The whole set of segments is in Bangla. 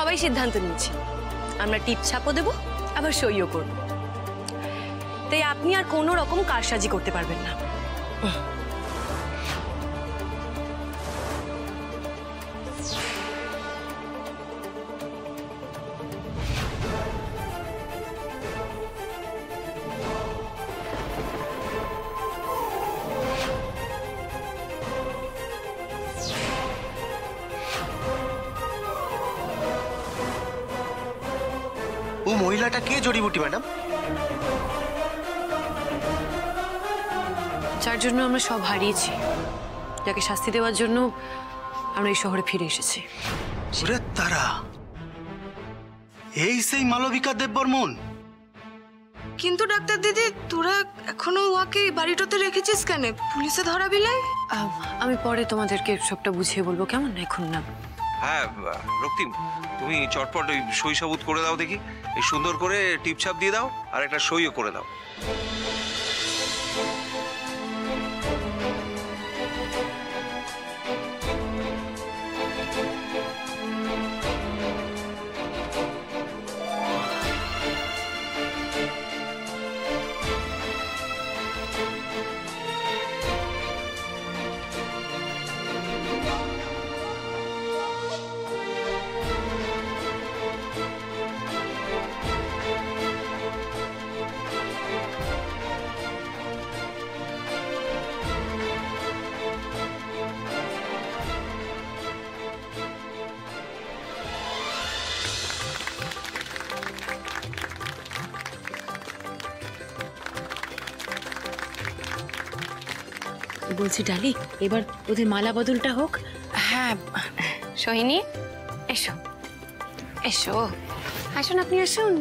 সবাই সিদ্ধান্ত নিয়েছি আমরা টিপ ছাপও দেবো আবার সইও করব। তাই আপনি আর কোনো রকম কারসাজি করতে পারবেন না। ও মহিলাটা কে জড়িবুটি ম্যাডাম? যার জন্য আমরা সব হারিয়েছি, যাকে শাস্তি দেওয়ার জন্য আমরা এই শহরে ফিরে এসেছি। তারা এই সেই মালবিকা দেববর্মন? কিন্তু ডাক্তার দিদি, তোরা এখনো ওকে বাড়িটাতে রেখেছিস কেন? পুলিশে ধরা বিলাই? আমি পরে তোমাদেরকে সবটা বুঝিয়ে বলবো, কেমন? এখন না। হ্যাঁ রক্তিম, তুমি চটপট ওই সই সাবুত করে দাও দেখি, এই সুন্দর করে টিপছাপ দিয়ে দাও আর একটা সইও করে দাও। বলছি ডালি, এবার ওদের মালা বদলটা হোক। হ্যাঁ সোহিনী, এসো এসো, আসুন আপনি আসুন।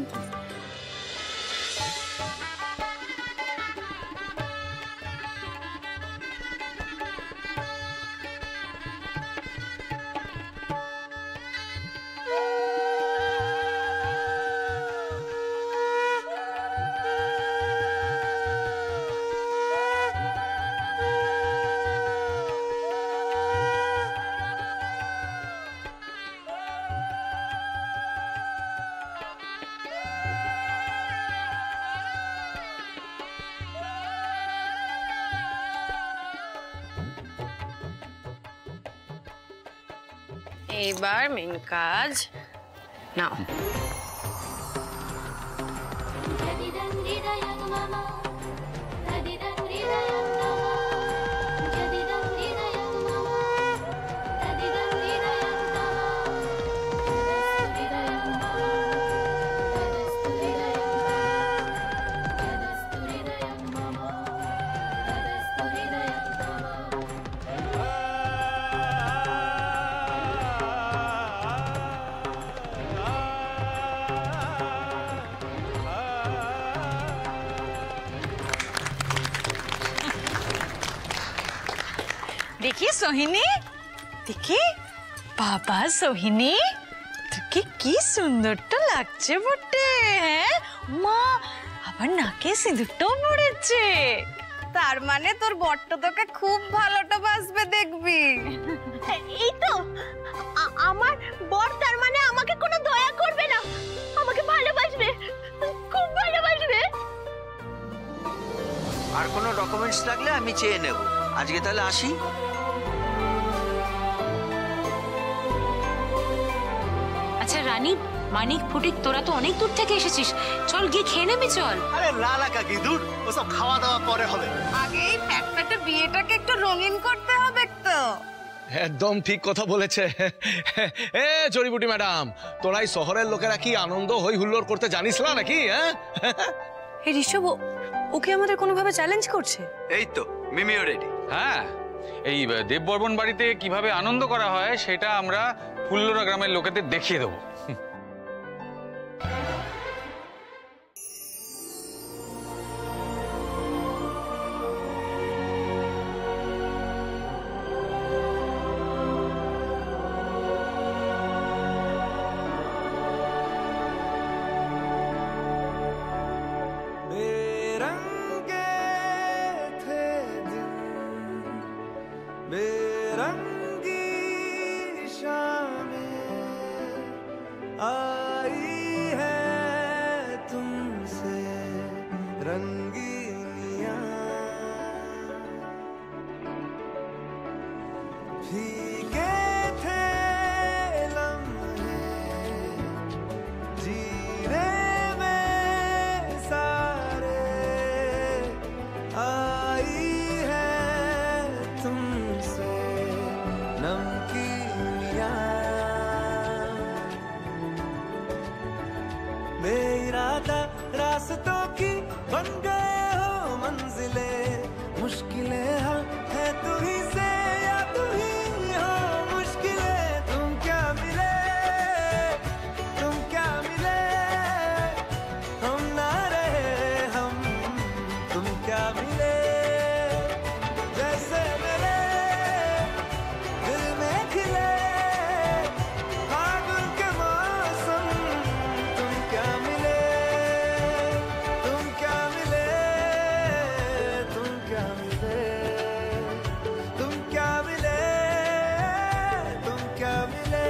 এবার মেন কাজ নাও। দেখি সোহিনী, দেখি বাবা সোহিনী, তোকে কি সুন্দরটা লাগছে বটে। হ্যাঁ মা, আবার নাকে সিঁদুরটাও পড়েছে। তার মানে তোর বট্ট তোকে খুব ভালোটা বাসবে, দেখবি। এই তো আমার বর, তার মানে আমাকে কোনো দয়া করবে না, আমাকে ভালোবাসবে, খুব ভালোবাসবে। আর কোনো ডকুমেন্টস লাগলে আমি চেয়ে নেব। আজকে তাহলে আসি। আচ্ছা রানী, মানিক, ফটিক, তোরা তো অনেক দূর থেকে এসেছিস, চল গিয়ে খেয়ে নেবি চল। আরে লালা কাকি, দূর, ওসব খাওয়া দাওয়া পরে হবে। আগে এই ফ্যাটফ্যাটে বিয়েটাকে একটু রঙিন করতে হবে তো। একদম ঠিক কথা বলেছে এ জড়িবুটি ম্যাডাম, তোরা এই শহরের লোকেরা কি আনন্দ হই হুল্লোড় করতে জানিস না নাকি? হ্যাঁ এই ঋষভ ওকে আমাদের কোনোভাবে চ্যালেঞ্জ করছে। এই তো মিমিও রেডি। হ্যাঁ, এই দেববর্মন বাড়িতে কিভাবে আনন্দ করা হয় সেটা আমরা ফুল্লরা গ্রামের লোকেদের দেখিয়ে দেবো। आई है तुमसे रंगीनियां फीके थे लम्हे जीने में सारे आई है तुमसे नमकीनियां बेइरादा रास्तों की बन गए हो मंजिलें मुश्किलें है तू ही से या तू ही हो मुश्किलें तुम क्या मिले हम ना रहे हम तुम क्या मिले जैसे मेरे दिल में खिले फागुन के मौसम तुम क्या मिले तुम क्या मिले तुम क्या मिले तुम क्या मिले तुम क्या मिले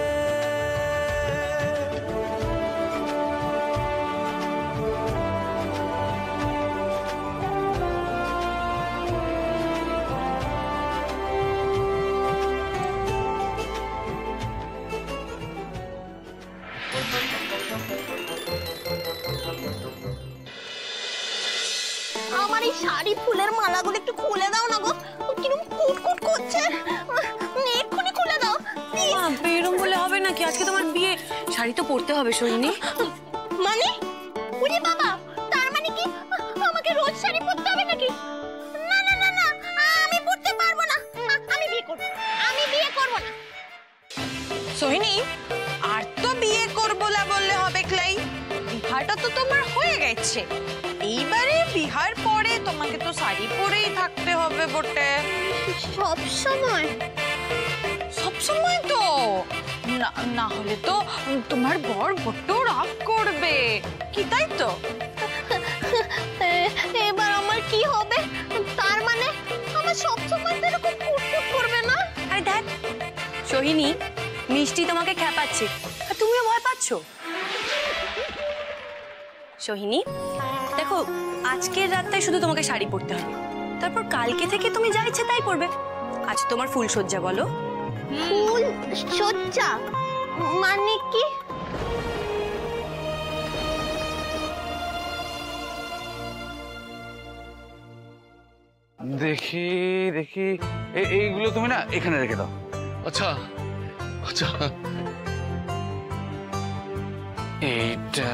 আমার এই শাড়ি ফুলের মালাগুলো একটু খুলে দাও না গো কিরকম কুটকুট করছে এক্ষুনি খুলে দাও প্লিজ এরকম বলে হবে নাকি? আজকে তোমার বিয়ে, শাড়ি তো পরতে হবে সোহিনী। মানে উনি বাবা তার মানে কি আমাকে রোজ শাড়ি পরতে হবে নাকি? না না না না আমি পরতে পারবো না আমি বিয়ে করব না সোহিনী আর তো বিয়ে করবো না বললে হবে ক্লাই, বিহারটা তো তোমার হয়ে গেছে, এইবারে বিহার পরে তোমাকে তো শাড়ি পরেই থাকতে হবে বটে। সব সময় তো না হলে তো তোমার বর বড্ড রাগ করবে, কি তাই তো? এবার আমার কি হবে? তার মানে আমার সব সময় এরকম কুটকুট করবে না? আরে দেখ সোহিনী, মিষ্টি তোমাকে খেপাচ্ছে আর তুমিও ভয় পাচ্ছ। সোহিনী দেখো, আজকের রাতটাই শুধু তোমাকে শাড়ি পরতে হবে, তারপর কালকে থেকে তুমি যা ইচ্ছে তাই পরবে। আজ তোমার ফুল সজ্জা, বলো। ফুল সজ্জা মানে কি? দেখি দেখি এইগুলো তুমি না এখানে রেখে দাও। আচ্ছা আচ্ছা এইটা